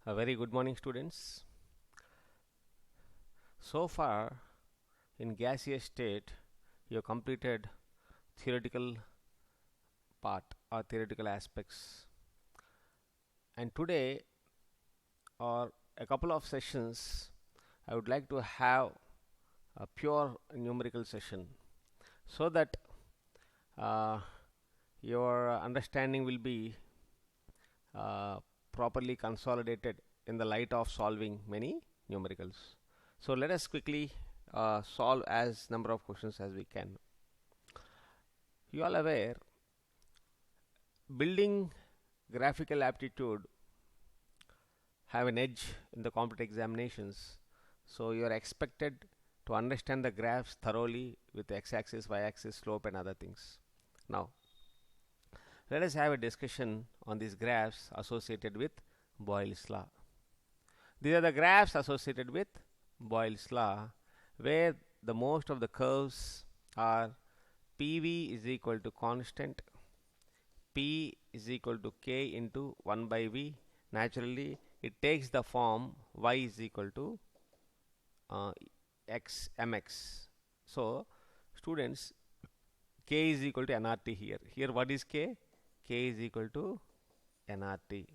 A very good morning, students. So far, in gaseous state, you have completed theoretical part or theoretical aspects. And today, or a couple of sessions, I would like to have a pure numerical session so that uh, your understanding will be uh, properly consolidated in the light of solving many numericals. So let us quickly solve as number of questions as we can. You all aware building graphical aptitude have an edge in the competitive examinations. So you are expected to understand the graphs thoroughly with x-axis, y-axis, slope and other things. Now let us have a discussion on these graphs associated with Boyle's law. These are the graphs associated with Boyle's law, where the most of the curves are PV is equal to constant, P is equal to K into 1 by V. Naturally, it takes the form Y is equal to X mx. So, students, K is equal to nRT here. Here, what is K? K is equal to nRT,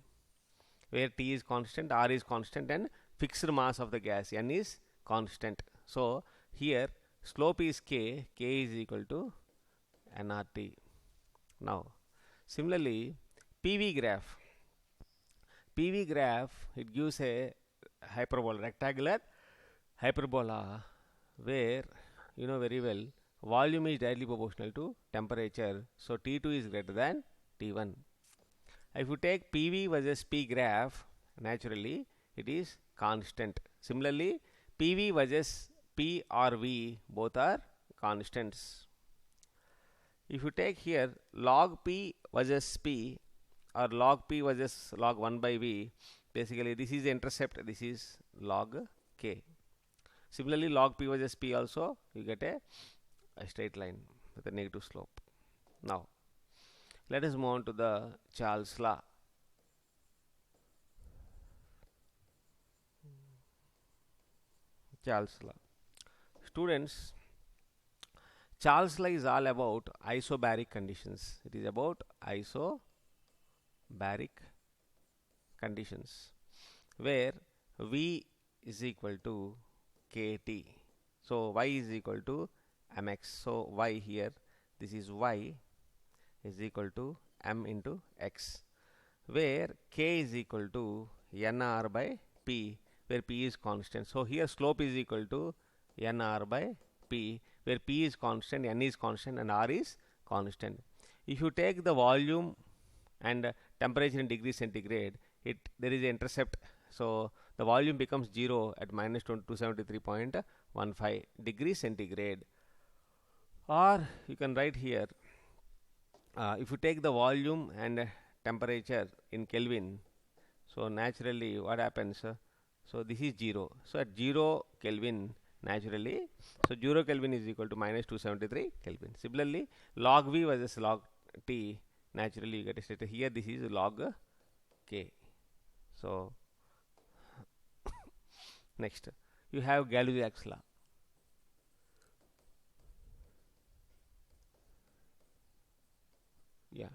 where T is constant, R is constant, and fixed mass of the gas N is constant. So here slope is K, K is equal to nRT. Now similarly PV graph, it gives a hyperbola, rectangular hyperbola, where you know very well volume is directly proportional to temperature. So T2 is greater than T1. If you take PV versus P graph, naturally it is constant. Similarly, PV versus P or V, both are constants. If you take here log P versus P or log P versus log 1 by V, basically this is the intercept, this is log K. Similarly, log P versus P also, you get a straight line with a negative slope. Now let us move on to the Charles law. Charles law. Students, Charles law is all about isobaric conditions. It is about isobaric conditions, where V is equal to KT. So Y is equal to mx. So Y here, this is Y is equal to m into x, where K is equal to nr by P, where P is constant. So here slope is equal to nr by P, where P is constant, N is constant and R is constant. If you take the volume and temperature in degree centigrade, there is an intercept. So the volume becomes 0 at minus 273.15 degrees centigrade. Or you can write here, if you take the volume and temperature in Kelvin, so naturally what happens? So this is 0. So at 0 Kelvin, naturally, so 0 Kelvin is equal to minus 273 Kelvin. Similarly, log V versus log T, naturally you get a state here, this is log K. So next, you have Galois law. Yeah.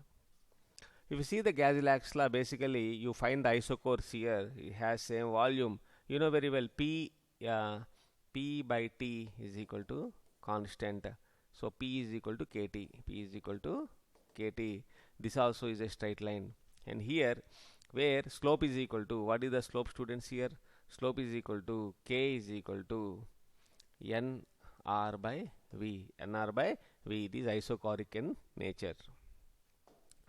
If you see the Galois law, basically you find the isochores here. It has same volume. You know very well P by T is equal to constant. So P is equal to KT. P is equal to KT. This also is a straight line. And here, where slope is equal to, what is the slope, students? Here slope is equal to K is equal to nr by V. nr by V. It is isochoric in nature.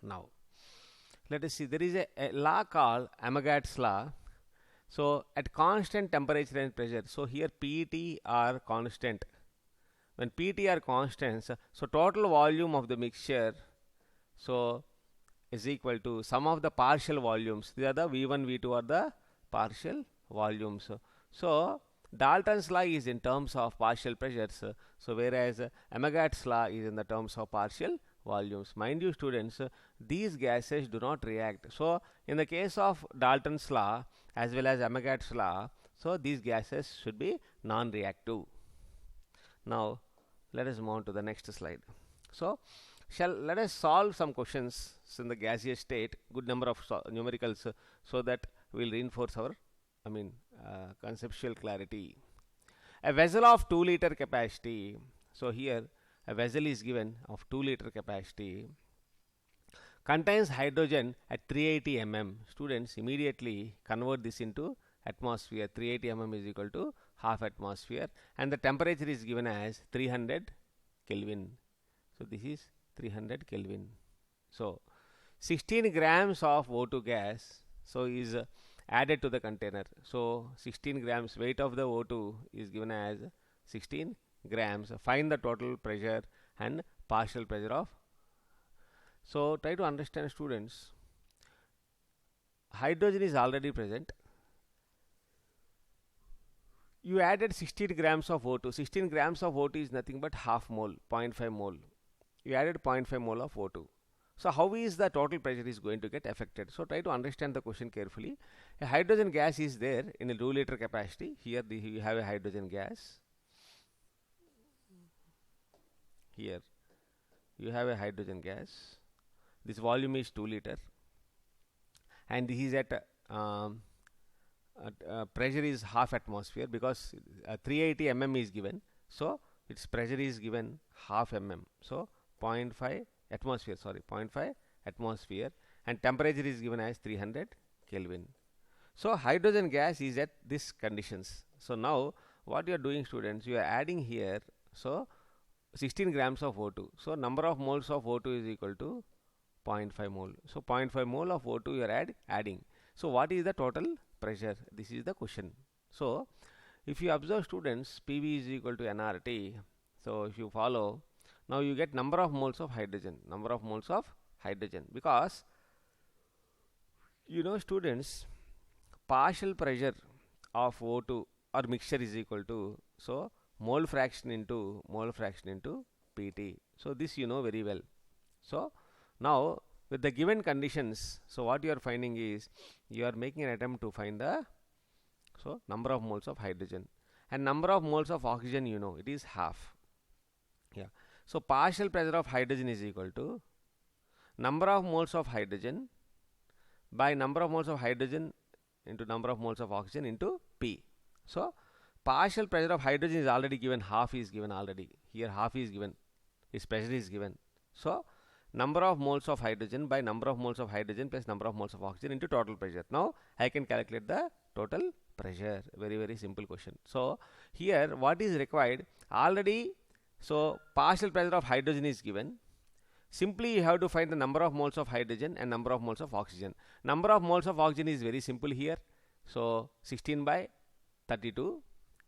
Now let us see, there is a law called Amigat's law. So at constant temperature and pressure, so here PT are constant. When PT are constants, so total volume of the mixture, so is equal to sum of the partial volumes. These are the V1, V2 are the partial volumes. So Dalton's law is in terms of partial pressures. So whereas Amigat's law is in the terms of partial volumes. Mind you, students, these gases do not react. So in the case of Dalton's law, as well as Avogadro's law, so these gases should be non-reactive. Now let us move on to the next slide. So let us solve some questions in the gaseous state, good number of numericals, so that we will reinforce our conceptual clarity. A vessel of 2 liter capacity, so here a vessel is given of 2 liter capacity, contains hydrogen at 380 mm. Students, immediately convert this into atmosphere. 380 mm is equal to half atmosphere, and the temperature is given as 300 Kelvin. So this is 300 Kelvin. So 16 grams of O2 gas so is added to the container. So 16 grams weight of the O2 is given as 16 grams. Find the total pressure and partial pressure of. So try to understand, students. Hydrogen is already present. You added 16 grams of O2. 16 grams of O2 is nothing but half mole, 0.5 mole. You added 0.5 mole of O2. So how is the total pressure is going to get affected? So try to understand the question carefully. A hydrogen gas is there in a 2 liter capacity. Here you have a hydrogen gas. Here you have a hydrogen gas. This volume is 2 liter, and this is at pressure is half atmosphere, because 380 mm is given, so its pressure is given half mm, so 0.5 atmosphere, sorry, 0.5 atmosphere, and temperature is given as 300 Kelvin. So hydrogen gas is at these conditions. So now what you are doing, students, you are adding here, so 16 grams of O2. So number of moles of O2 is equal to 0.5 mole. So 0.5 mole of O2 you are adding. So what is the total pressure? This is the question. So if you observe, students, PV is equal to nRT. So if you follow, now you get number of moles of hydrogen, because students, partial pressure of O2 or mixture is equal to, so mole fraction into PT. So this you know very well. So now with the given conditions, so what you are finding is, you are making an attempt to find the number of moles of hydrogen, and number of moles of oxygen, it is half. Yeah. So partial pressure of hydrogen is equal to number of moles of hydrogen by number of moles of hydrogen into number of moles of oxygen into P. So partial pressure of hydrogen is already given, half is given already. Here half is given, its pressure is given. So number of moles of hydrogen by number of moles of hydrogen plus number of moles of oxygen into total pressure. Now I can calculate the total pressure. Very, very simple question. So here what is required already, so partial pressure of hydrogen is given. Simply you have to find the number of moles of hydrogen and number of moles of oxygen. Number of moles of oxygen is very simple here. So 16 by 32,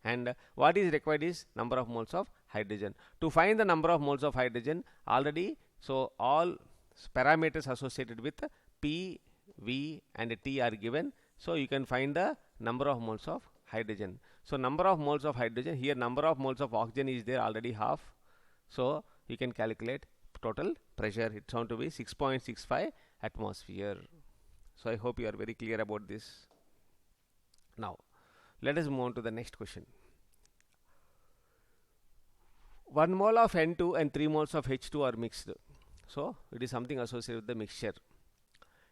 and what is required is number of moles of hydrogen. To find the number of moles of hydrogen, already, so all parameters associated with P, V and T are given. So you can find the number of moles of hydrogen. So number of moles of hydrogen, here number of moles of oxygen is there already half. So you can calculate total pressure. It's going to be 6.65 atmosphere. So I hope you are very clear about this. Now let us move on to the next question. 1 mole of N2 and 3 moles of H2 are mixed. So it is something associated with the mixture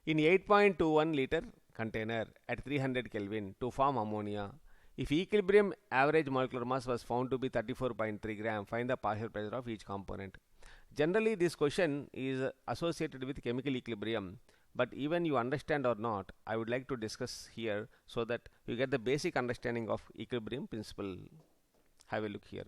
in 8.21 liter container at 300 Kelvin to form ammonia. If equilibrium average molecular mass was found to be 34.3 gram, find the partial pressure of each component. Generally this question is associated with chemical equilibrium, but even you understand or not, I would like to discuss here so that you get the basic understanding of equilibrium principle. Have a look here.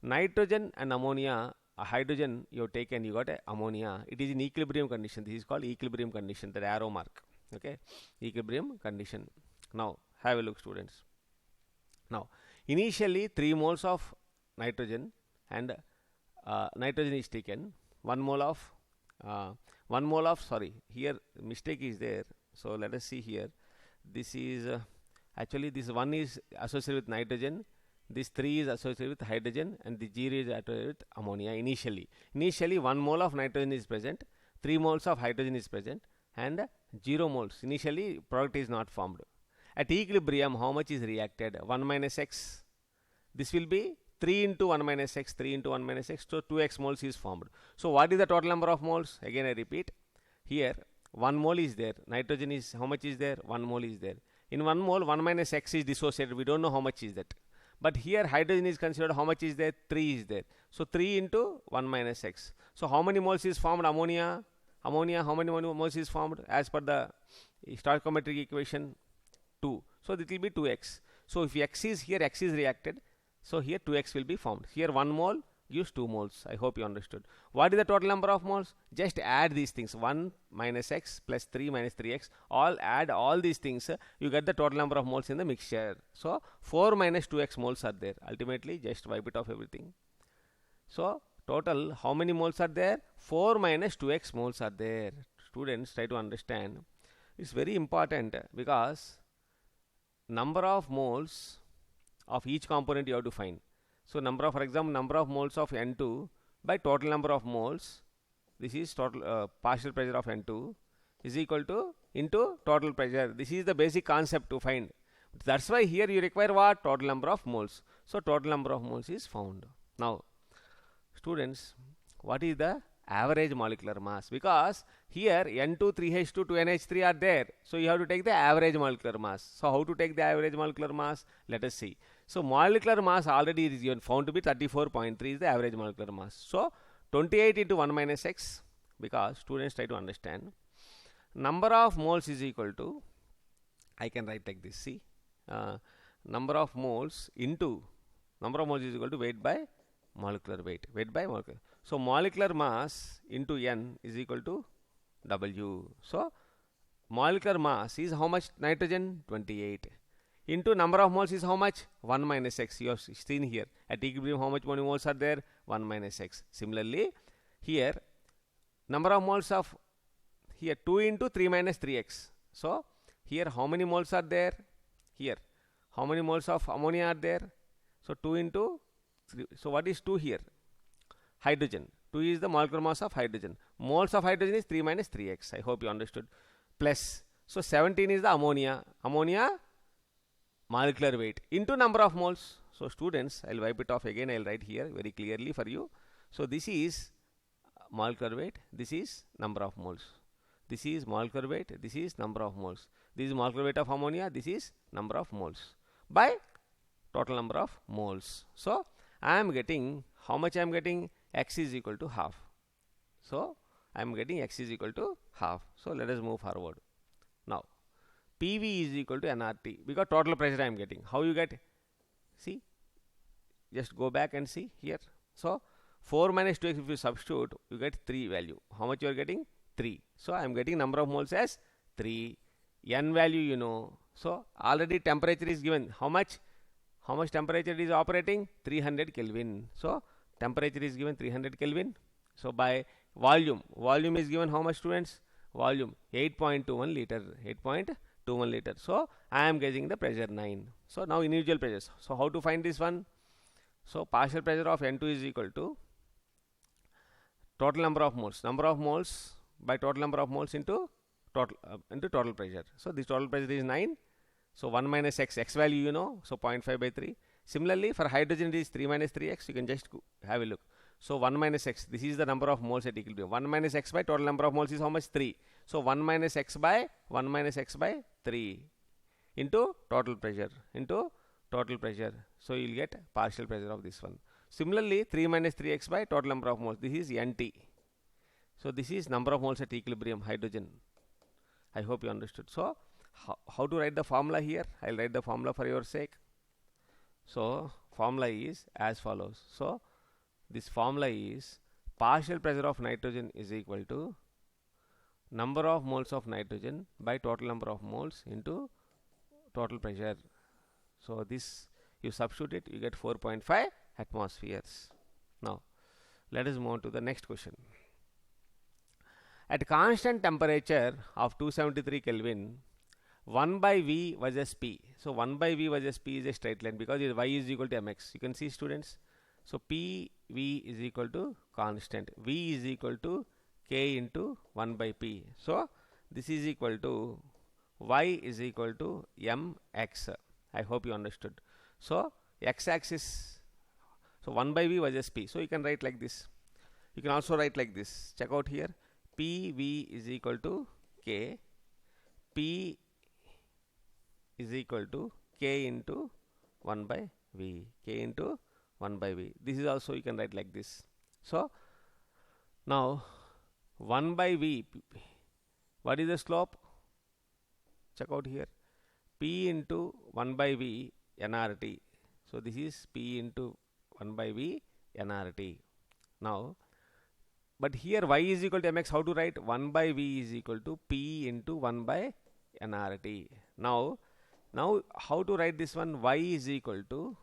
Nitrogen and ammonia, hydrogen you have taken, you got a ammonia. It is in equilibrium condition. This is called equilibrium condition, the arrow mark. Okay, equilibrium condition. Now have a look, students. Now initially 3 moles of nitrogen and nitrogen is taken. 1 mole of sorry, here mistake is there. So let us see here. This is actually this 1 is associated with nitrogen, this 3 is associated with hydrogen, and the 0 is associated with ammonia. Initially 1 mole of nitrogen is present, 3 moles of hydrogen is present, and 0 moles. Initially product is not formed. At equilibrium, how much is reacted? 1 minus x. This will be 3 into 1 minus x, 3 into 1 minus x, so 2x moles is formed. So what is the total number of moles? Again I repeat, here 1 mole is there, nitrogen is, how much is there? 1 mole is there. In 1 mole, 1 minus x is dissociated, we don't know how much is that. But here hydrogen is considered, how much is there? 3 is there. So 3 into 1 minus x. So how many moles is formed? Ammonia, how many moles is formed as per the stoichiometric equation? 2. So it will be 2x. So if x is here, x is reacted, so here 2x will be formed. Here 1 mole gives 2 moles. I hope you understood. What is the total number of moles? Just add these things. 1 minus x plus 3 minus 3x. All add all these things. You get the total number of moles in the mixture. So 4 minus 2x moles are there. Ultimately, just wipe it off everything. So total, how many moles are there? 4 minus 2x moles are there. Students, try to understand. It's very important because number of moles of each component you have to find. So for example, number of moles of N2 by total number of moles, this is total partial pressure of N2 is equal to into total pressure. This is the basic concept to find. That's why here you require what? Total number of moles. So total number of moles is found. Now students, what is the average molecular mass? Because here N2, 3H2, 2NH3 are there. So you have to take the average molecular mass. So how to take the average molecular mass? Let us see. So molecular mass already is found to be 34.3 is the average molecular mass. So 28 into 1 minus x, because students try to understand. Number of moles is equal to, I can write like this, see. Number of moles into, number of moles is equal to weight by molecular weight. Weight by molecular. So molecular mass into N is equal to W. So molecular mass is how much? Nitrogen 28 into number of moles is how much? 1 minus x. You have seen here at equilibrium how much many moles are there? 1 minus x. Similarly here number of moles of here 2 into 3 minus 3x. So here how many moles are there? Here how many moles of ammonia are there? So 2 into 3. So what is 2 here? Hydrogen. 2 is the molecular mass of hydrogen. Moles of hydrogen is 3 minus 3x. I hope you understood. Plus, so 17 is the ammonia. Ammonia molecular weight into number of moles. So students, I'll wipe it off again. I'll write here very clearly for you. So this is molecular weight. This is number of moles. This is molecular weight. This is number of moles. This is molecular weight of ammonia. This is number of moles by total number of moles. So I am getting, how much I am getting? X is equal to half. So I am getting x is equal to half. So let us move forward. Now PV is equal to nRT because total pressure I am getting. How you get? See, just go back and see here. So 4 minus 2x, if you substitute, you get 3 value. How much you are getting? 3. So I am getting number of moles as 3. N value you know. So already temperature is given. How much? How much temperature is operating? 300 Kelvin. So temperature is given 300 Kelvin. So by volume is given how much, students? Volume 8.21 liter. 8.21 liter. So I am getting the pressure 9. So now individual pressures. So how to find this one? So partial pressure of N2 is equal to total number of moles. Number of moles by total number of moles into total pressure. So this total pressure is 9. So 1 minus x, x value you know. So 0.5 by 3. Similarly for hydrogen it is 3 minus 3x. You can just have a look. So 1 minus x, this is the number of moles at equilibrium. 1 minus x by total number of moles is how much? 3. So 1 minus x by 3 into total pressure. So you will get partial pressure of this one. Similarly 3 minus 3x by total number of moles. This is Nt. So this is number of moles at equilibrium hydrogen. I hope you understood. So how to write the formula here? I'll write the formula for your sake. So formula is as follows. So this formula is partial pressure of nitrogen is equal to number of moles of nitrogen by total number of moles into total pressure. So this you substitute it, you get 4.5 atmospheres. Now let us move on to the next question. At constant temperature of 273 Kelvin, 1 by V versus P. So 1 by V versus P is a straight line because Y is equal to mx. You can see, students. So PV is equal to constant. V is equal to K into 1 by P. So this is equal to y is equal to mx. I hope you understood. So x-axis, so 1 by v versus p. So you can write like this. You can also write like this. Check out here. PV is equal to k. P is equal to k into 1 by v. K into 1 by v. This is also you can write like this. So now 1 by v. What is the slope? Check out here. P into 1 by v nRT. So this is P into 1 by v nRT. Now, but here y is equal to mx. How to write? 1 by v is equal to P into 1 by nRT. Now how to write this one? Y is equal to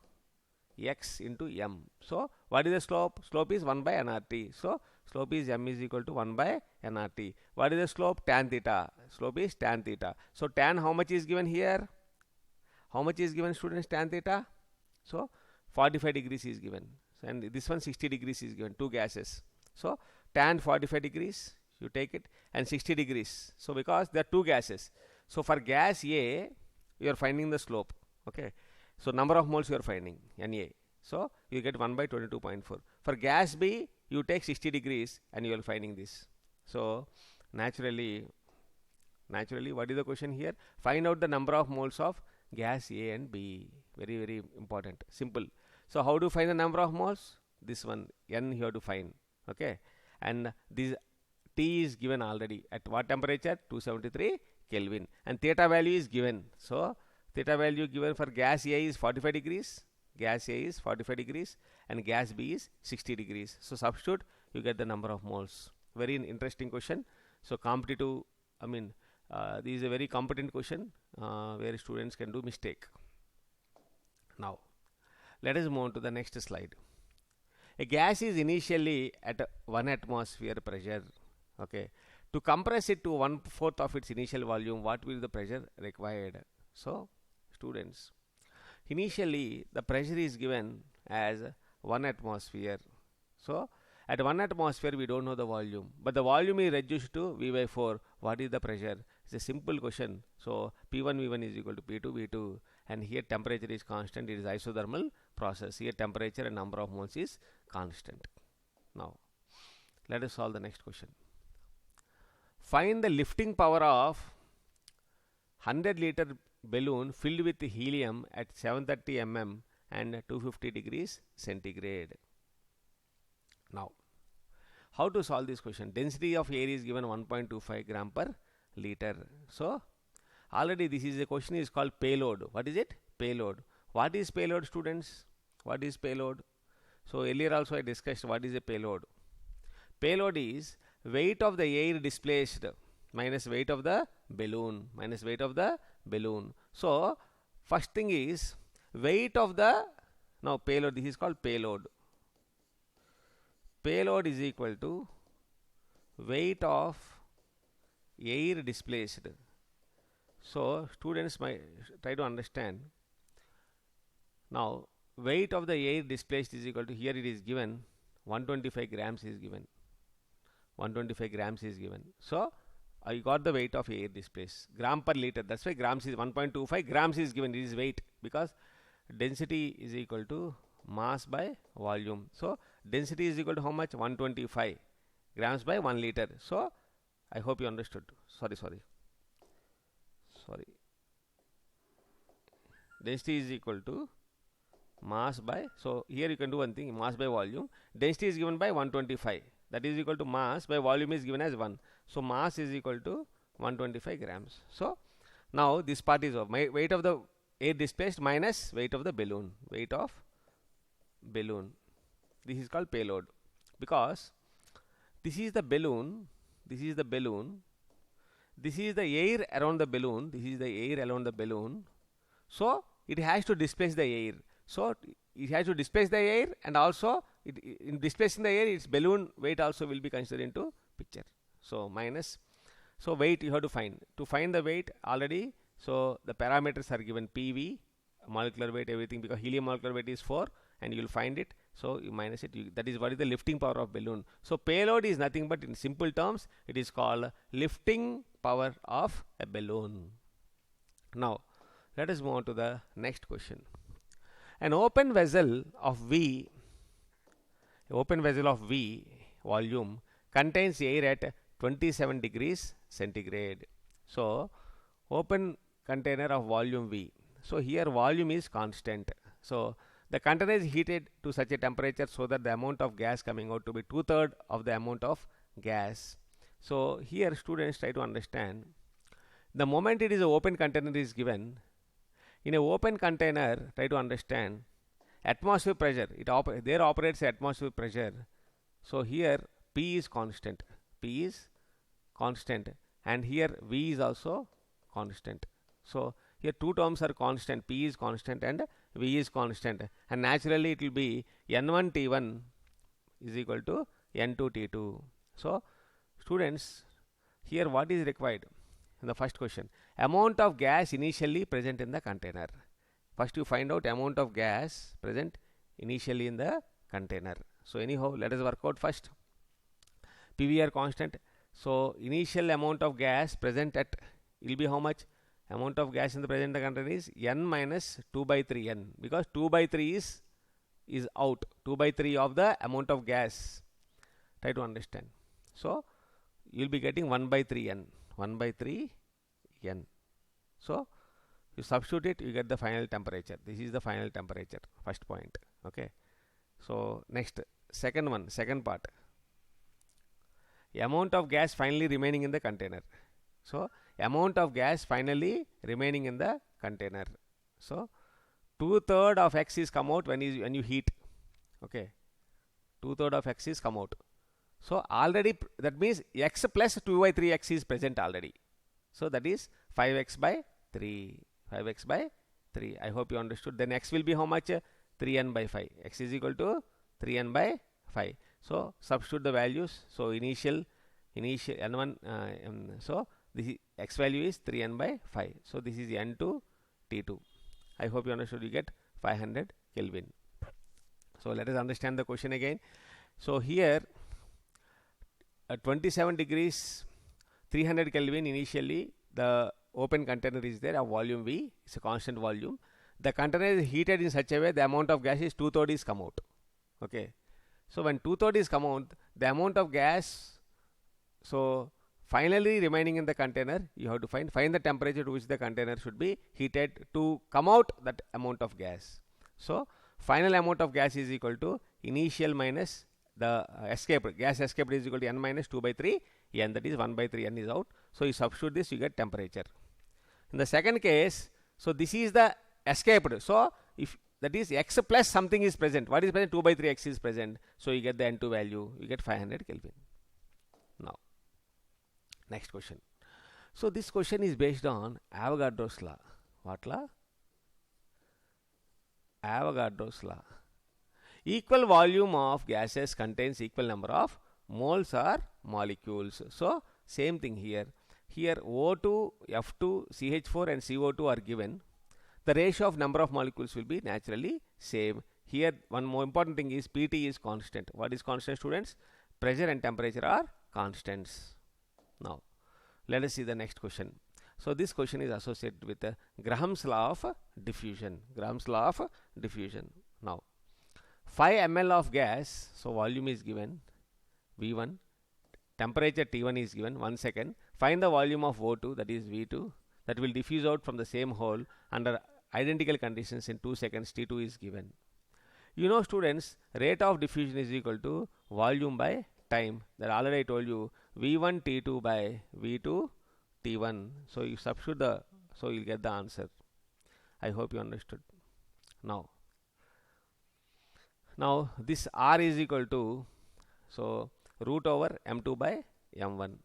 x into m. So what is the slope? Slope is 1 by nRT. So slope is m is equal to 1 by nRT. What is the slope? Tan theta. Slope is tan theta. So tan how much is given here? How much is given, students? Tan theta. So 45 degrees is given, and this one 60 degrees is given, two gases. So tan 45 degrees, you take it, and 60 degrees. So because there are two gases, so for gas A you are finding the slope. Okay, so number of moles you are finding, Na. So you get 1 by 22.4. For gas B you take 60 degrees and you are finding this. So naturally what is the question here? Find out the number of moles of gas A and B. Very important. Simple. So how to find the number of moles? This one N you have to find. Okay, and this T is given already. At what temperature? 273 Kelvin, and theta value is given. So theta value given for gas A is 45 degrees. Gas A is 45 degrees and gas B is 60 degrees. So substitute, you get the number of moles. Very interesting question. So competitive, this is a very competent question where students can do mistake. Now let us move on to the next slide. A gas is initially at 1 atmosphere pressure. Okay, to compress it to 1/4 of its initial volume, what will the pressure required? So students, initially the pressure is given as 1 atmosphere. So at 1 atmosphere we don't know the volume, but the volume is reduced to V by 4. What is the pressure? It's a simple question. So P1 V1 is equal to P2 V2, and here temperature is constant. It is isothermal process. Here temperature and number of moles is constant. Now let us solve the next question. Find the lifting power of 100-liter balloon filled with helium at 730 mm and 250 degrees centigrade. Now how to solve this question? Density of air is given 1.25 gram per liter. So already this is a question is called payload. What is it? Payload. What is payload, students? What is payload? So earlier also I discussed what is a payload. Payload is weight of the air displaced minus weight of the balloon, So first thing is weight of the, now payload, this is called payload. Payload is equal to weight of air displaced. So students might try to understand. Now weight of the air displaced is equal to, here it is given 125 grams is given. 125 grams is given. So I got the weight of air displaced, gram per liter. That's why grams is 1.25 grams is given. It is weight because density is equal to mass by volume. So density is equal to how much? 125 grams by 1 liter. So I hope you understood. Sorry. Density is equal to mass by, so here you can do one thing, mass by volume. Density is given by 125. That is equal to mass by volume is given as 1. So mass is equal to 125 grams. So now this part is of my weight of the air displaced minus weight of the balloon. Weight of balloon. This is called payload because this is the balloon. This is the balloon. This is the air around the balloon. This is the air around the balloon. So it has to displace the air. So it has to displace the air, and also in displacing the air, its balloon weight also will be considered into picture. So minus. So weight you have to find. To find the weight already, so the parameters are given PV, molecular weight, everything, because helium molecular weight is 4 and you will find it. So you minus it. That is what is the lifting power of balloon. So payload is nothing but, in simple terms, it is called lifting power of a balloon. Now let us move on to the next question. An open vessel of V volume contains air at 27 degrees centigrade. So open container of volume V. So here volume is constant. So the container is heated to such a temperature so that the amount of gas coming out to be 2/3 of the amount of gas. So here students try to understand the moment it is an open container is given. In an open container, try to understand atmosphere pressure. There operates atmosphere pressure. So here P is constant. P is constant, and here V is also constant. So here two terms are constant. P is constant and V is constant, and naturally it will be N1 T1 is equal to N2 T2. So students, here what is required in the first question? Amount of gas initially present in the container. First you find out amount of gas present initially in the container. So anyhow, let us work out first. PVR constant. So initial amount of gas present at will be how much? Amount of gas in the present container is N minus 2/3 N, because 2/3 is out. 2/3 of the amount of gas. Try to understand. So you will be getting 1/3 N. 1/3 N. So you substitute it, you get the final temperature. This is the final temperature, first point. Okay. So next, second part. Amount of gas finally remaining in the container. So amount of gas finally remaining in the container. So 2/3 of X is come out when you heat. Okay. 2/3 of X is come out. So already that means X plus 2/3 X is present already. So that is 5X by 3. 5X by 3. I hope you understood. Then X will be how much? 3N by 5. X is equal to 3N by 5. So substitute the values. So initial N1. So this is X value is 3N by 5. So this is N2 T2. I hope you understood. You get 500 Kelvin. So let us understand the question again. So here at 27 degrees 300 Kelvin initially the open container is there, a volume V, it's a constant volume. The container is heated in such a way the amount of gas is 2/3 is come out. Okay. So when 2/3 is come out, the amount of gas, so finally remaining in the container, you have to find the temperature to which the container should be heated to come out that amount of gas. So final amount of gas is equal to initial minus the gas escaped is equal to N minus 2/3 N, that is 1/3 N is out. So you substitute this, you get temperature. In the second case, so this is the escaped. So if that is X plus something is present, what is present? 2/3 X is present. So you get the N2 value, you get 500 Kelvin. Now next question. So this question is based on Avogadro's law. What law? Avogadro's law. Equal volume of gases contains equal number of moles or molecules. So same thing here. Here O2, F2, CH4 and CO2 are given. The ratio of number of molecules will be naturally same. Here one more important thing is PT is constant. What is constant, students? Pressure and temperature are constants. Now let us see the next question. So this question is associated with Graham's law of diffusion. Graham's law of diffusion. Now 5 ml of gas, so volume is given V1, temperature T1 is given 1 second. Find the volume of O2, that is V2, that will diffuse out from the same hole under identical conditions in 2 seconds. T2 is given. You know students, rate of diffusion is equal to volume by time. That already I told you, V1 T2 by V2 T1. So you substitute so you'll get the answer. I hope you understood. Now this R is equal to, so root over M2 by M1,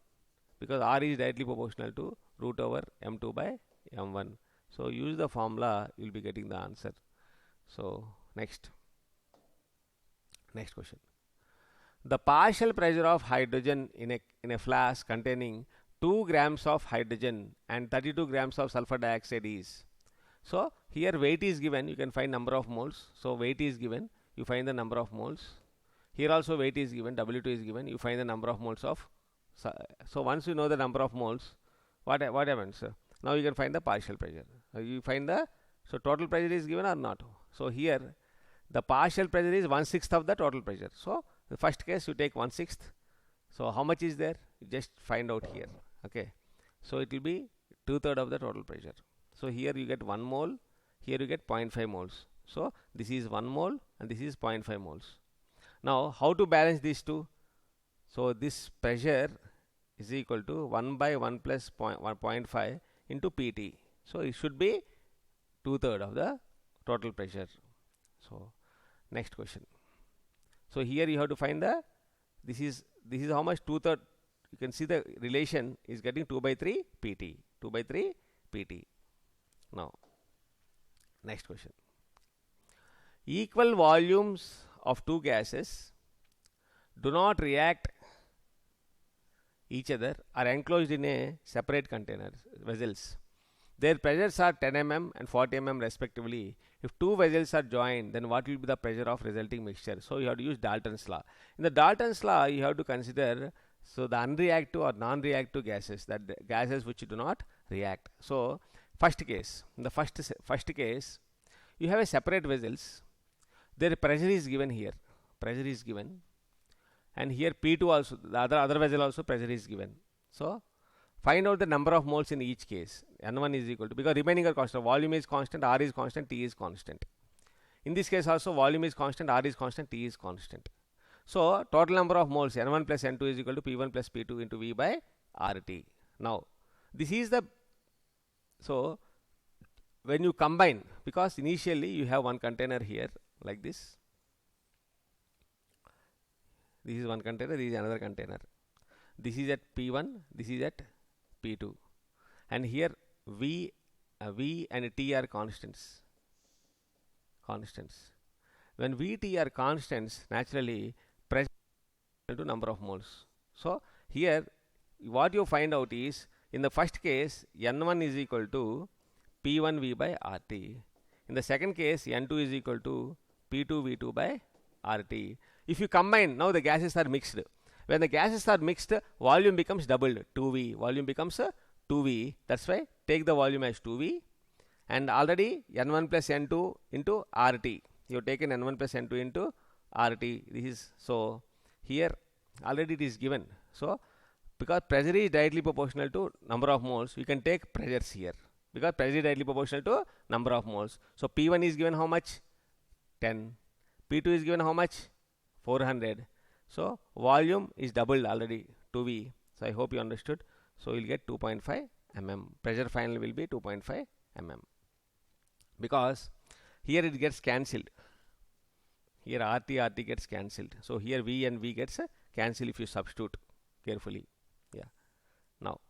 because R is directly proportional to root over M2 by M1. So use the formula, you will be getting the answer. So next question. The partial pressure of hydrogen in a flask containing 2 grams of hydrogen and 32 grams of sulfur dioxide is. So here weight is given, you can find number of moles. So weight is given, you find the number of moles. Here also weight is given, W2 is given, you find the number of moles of. So once you know the number of moles, what happens? Now you can find the partial pressure. You find the, so total pressure is given or not. So here the partial pressure is 1/6 of the total pressure. So the first case you take 1/6. So how much is there? You just find out here. Okay. So it will be 2/3 of the total pressure. So here you get 1 mole, here you get 0.5 moles. So this is 1 mole and this is 0.5 moles. Now how to balance these two? So this pressure is equal to 1 by 1 plus 1.5 into Pt. So it should be 2/3 of the total pressure. So next question. So here you have to find the, this is how much, 2/3. You can see the relation is getting 2 by 3 Pt. 2 by 3 Pt. Now next question. Equal volumes of two gases do not react each other, are enclosed in a separate containers, vessels. Their pressures are 10 mm and 40 mm respectively. If two vessels are joined, then what will be the pressure of resulting mixture? So you have to use Dalton's law. In the Dalton's law, you have to consider, so the unreactive or non-reactive gases, that the gases which do not react. So first case, in the first case, you have a separate vessels. Their pressure is given here. Pressure is given. And here P2 also, the other vessel also pressure is given. So find out the number of moles in each case. N1 is equal to, because remaining are constant, volume is constant, R is constant, T is constant. In this case also volume is constant, R is constant, T is constant. So total number of moles N1 plus N2 is equal to P1 plus P2 into V by RT. Now this is the, so when you combine, because initially you have one container here like this. This is one container, this is another container. This is at P1, this is at P2. And here V and T are constants. When V, T are constants, naturally pressure is equal to number of moles. So here what you find out is, in the first case N1 is equal to P1 V by RT. In the second case N2 is equal to P2 V2 by RT. If you combine, now the gases are mixed. When the gases are mixed, volume becomes doubled, 2V. Volume becomes 2V. That's why take the volume as 2V. And already N1 plus N2 into RT. You have taken N1 plus N2 into RT. This is, so here already it is given. So because pressure is directly proportional to number of moles, we can take pressures here. Because pressure is directly proportional to number of moles. So P1 is given how much? 10. P2 is given how much? 400. So volume is doubled already, 2V. So I hope you understood. So you'll get 2.5 mm. Pressure final will be 2.5 mm. Because here it gets cancelled. Here RT gets cancelled. So here V and V gets cancelled if you substitute carefully. Yeah. Now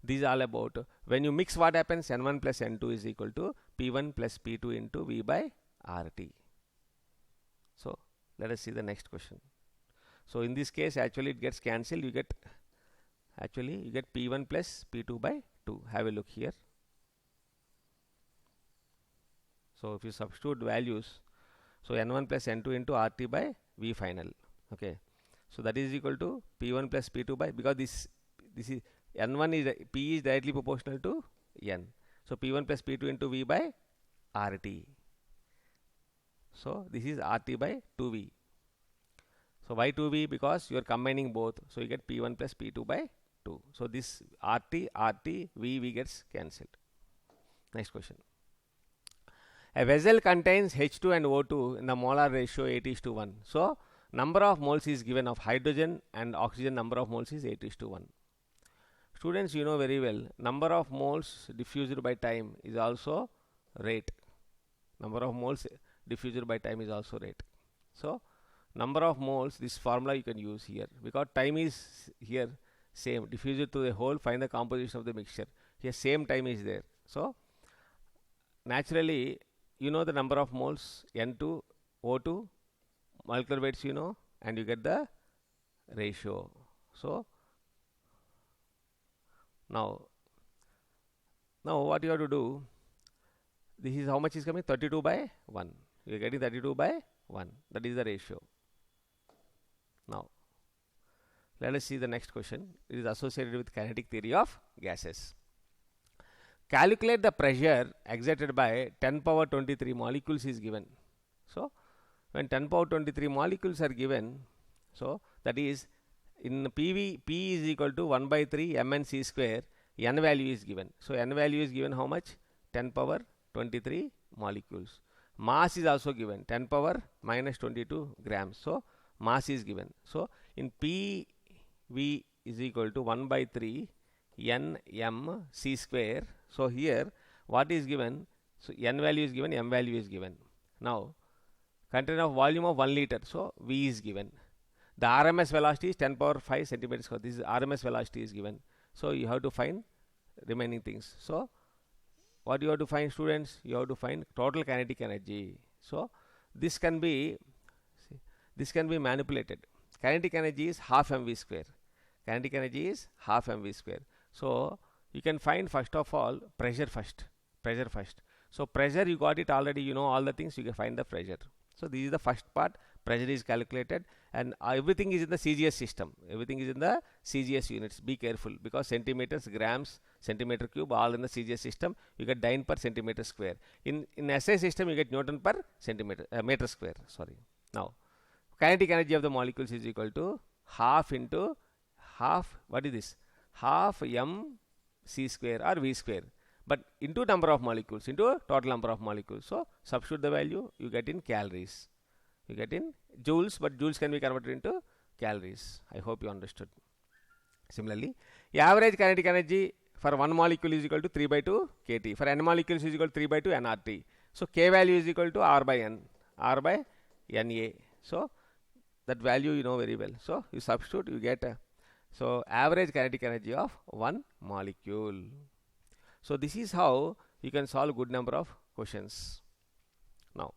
these are all about, when you mix, what happens? N1 plus N2 is equal to P1 plus P2 into V by RT. So let us see the next question. So in this case actually it gets cancelled. You get P1 plus P2 by 2. Have a look here. So if you substitute values, so N1 plus N2 into RT by V final. Okay. So that is equal to P1 plus P2 by, because this is N1 is, P is directly proportional to N. So P1 plus P2 into V by RT. So this is RT by 2V. So why 2V? Because you are combining both. So you get P1 plus P2 by 2. So this RT, V gets cancelled. Next question. A vessel contains H2 and O2 in the molar ratio 8:1. So number of moles is given of hydrogen and oxygen, number of moles is 8:1. Students, you know very well, number of moles diffused by time is also rate. Number of moles diffused by time is also rate. So number of moles, this formula you can use here, because time is here same, diffused to the whole, find the composition of the mixture. Here same time is there. So naturally you know the number of moles, N2, O2, molecular weights you know, and you get the ratio. So now what you have to do, this is how much is coming? 32 by 1. You are getting 32 by 1. That is the ratio. Now let us see the next question. It is associated with kinetic theory of gases. Calculate the pressure exerted by 10 power 23 molecules is given. So when 10 power 23 molecules are given, so that is in PV, P is equal to 1 by 3 mnc square, n value is given. So n value is given how much? 10 power 23 molecules. Mass is also given, 10 power minus 22 grams. So mass is given. So in PV is equal to 1 by 3 n m c square. So here what is given? So n value is given, m value is given. Now container of volume of 1 liter. So V is given. The RMS velocity is 10 power 5 centimeters square. This is RMS velocity is given. So you have to find remaining things. So what you have to find, students? You have to find total kinetic energy. So this can be manipulated. Kinetic energy is half mv square. Kinetic energy is half mv square. So you can find first of all pressure first. So pressure, you got it already, you know all the things, you can find the pressure. So this is the first part. Pressure is calculated, and everything is in the CGS system. Everything is in the CGS units. Be careful, because centimeters, grams, centimeter cube, all in the CGS system. You get dyne per centimeter square. In SI system, you get Newton per centimeter meter square. Sorry. Now, kinetic energy of the molecules is equal to half into half. What is this? Half m c square or v square. But into number of molecules, into total number of molecules. So substitute the value, you get in calories. You get in joules, but joules can be converted into calories. I hope you understood. Similarly, average kinetic energy for one molecule is equal to 3 by 2 kT. For n molecules is equal to 3 by 2 nRT. So K value is equal to R by N, R by Na. So that value you know very well. So you substitute, you get so average kinetic energy of one molecule. So this is how you can solve good number of questions. Now,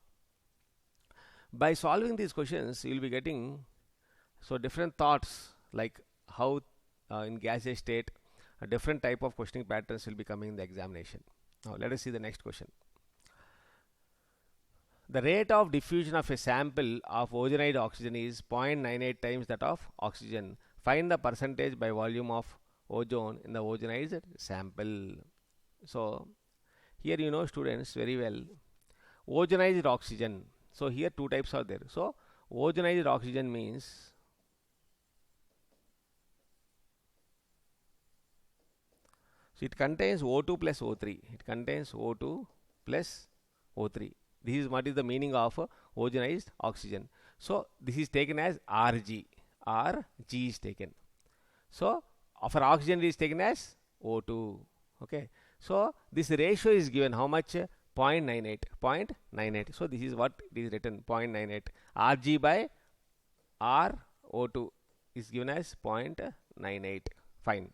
by solving these questions, you will be getting so different thoughts, like how in gaseous state a different type of questioning patterns will be coming in the examination. Now let us see the next question. The rate of diffusion of a sample of ozonated oxygen is 0.98 times that of oxygen. Find the percentage by volume of ozone in the ozonized sample. So here you know, students, very well, ozonized oxygen. So here two types are there. So ozonized oxygen means so it contains O2 plus O3. It contains O2 plus O3. This is what is the meaning of ozonized oxygen. So this is taken as Rg. Rg is taken. So for oxygen it is taken as O2. Okay. So this ratio is given how much? 0.98. So this is what it is written, 0.98. Rg by RO2 is given as 0.98. Fine.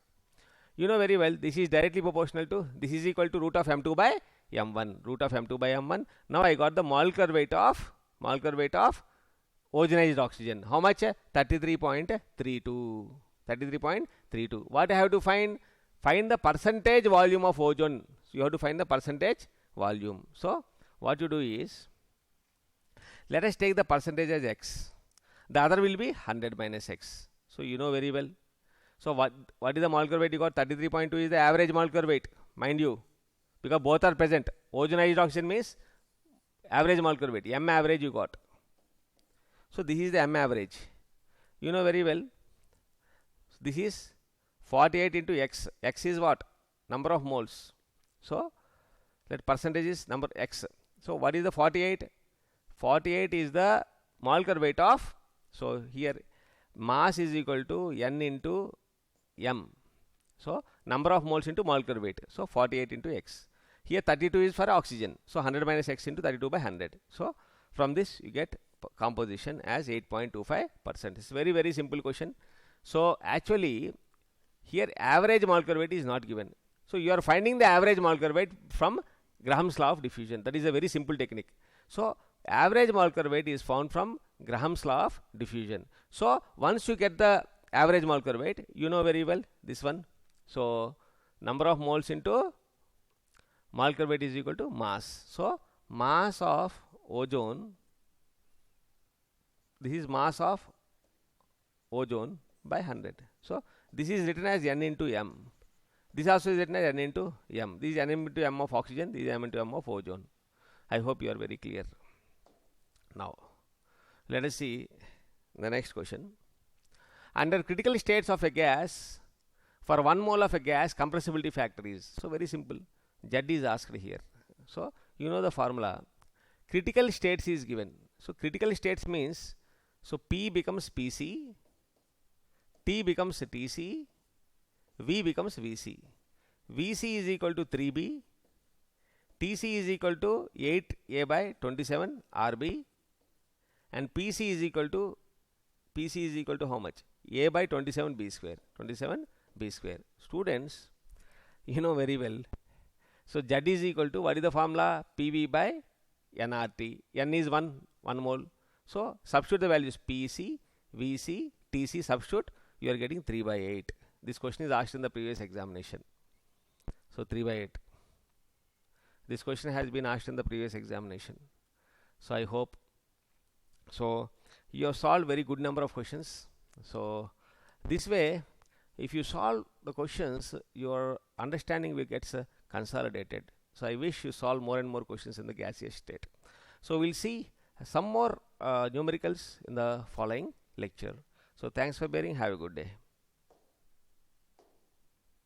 You know very well, this is directly proportional to, this is equal to root of m2 by m1. Root of m2 by m1. Now I got the molecular weight of ozonized oxygen. How much? 33.32. 33.32. What I have to find? Find the percentage volume of ozone. So you have to find the percentage volume. So what you do is, let us take the percentage as x. The other will be 100 minus x. So you know very well. So what is the molecular weight you got? 33.2 is the average molecular weight, mind you, because both are present. Ozonized oxygen means average molecular weight, m average you got. So this is the m average. You know very well. This is 48 into x. X is what? Number of moles. So that percentage is number x. So what is the 48? 48 is the molecular weight of, so here mass is equal to n into m. So number of moles into molecular weight. So 48 into x. Here 32 is for oxygen. So 100 minus x into 32 by 100. So from this you get composition as 8.25%. It's very, very simple question. So actually here average molecular weight is not given. So you are finding the average molecular weight from Graham's law of diffusion. That is a very simple technique. So average molecular weight is found from Graham's law of diffusion. So once you get the average molecular weight, you know very well this one. So number of moles into molecular weight is equal to mass. So mass of ozone, this is mass of ozone by 100. So this is written as n into m. This also is written as N into M. This is N into M of oxygen, this is M into M of ozone. I hope you are very clear. Now, let us see the next question. Under critical states of a gas, for 1 mole of a gas, compressibility factor is, so very simple. Z is asked here. So, you know the formula. Critical states is given. So, critical states means, so P becomes PC, T becomes TC, V becomes VC. VC is equal to 3B, TC is equal to 8A by 27 RB, and PC is equal to how much? A by 27 B square. 27 B square. Students, you know very well. So Z is equal to, what is the formula? PV by nRT. N is 1 mole. So substitute the values PC, VC, TC, substitute, you are getting 3 by 8. This question is asked in the previous examination. So 3 by 8. This question has been asked in the previous examination. So I hope, so you have solved very good number of questions. So this way, if you solve the questions, your understanding will get consolidated. So I wish you solve more and more questions in the gaseous state. So we'll see some more numericals in the following lecture. So thanks for bearing. Have a good day.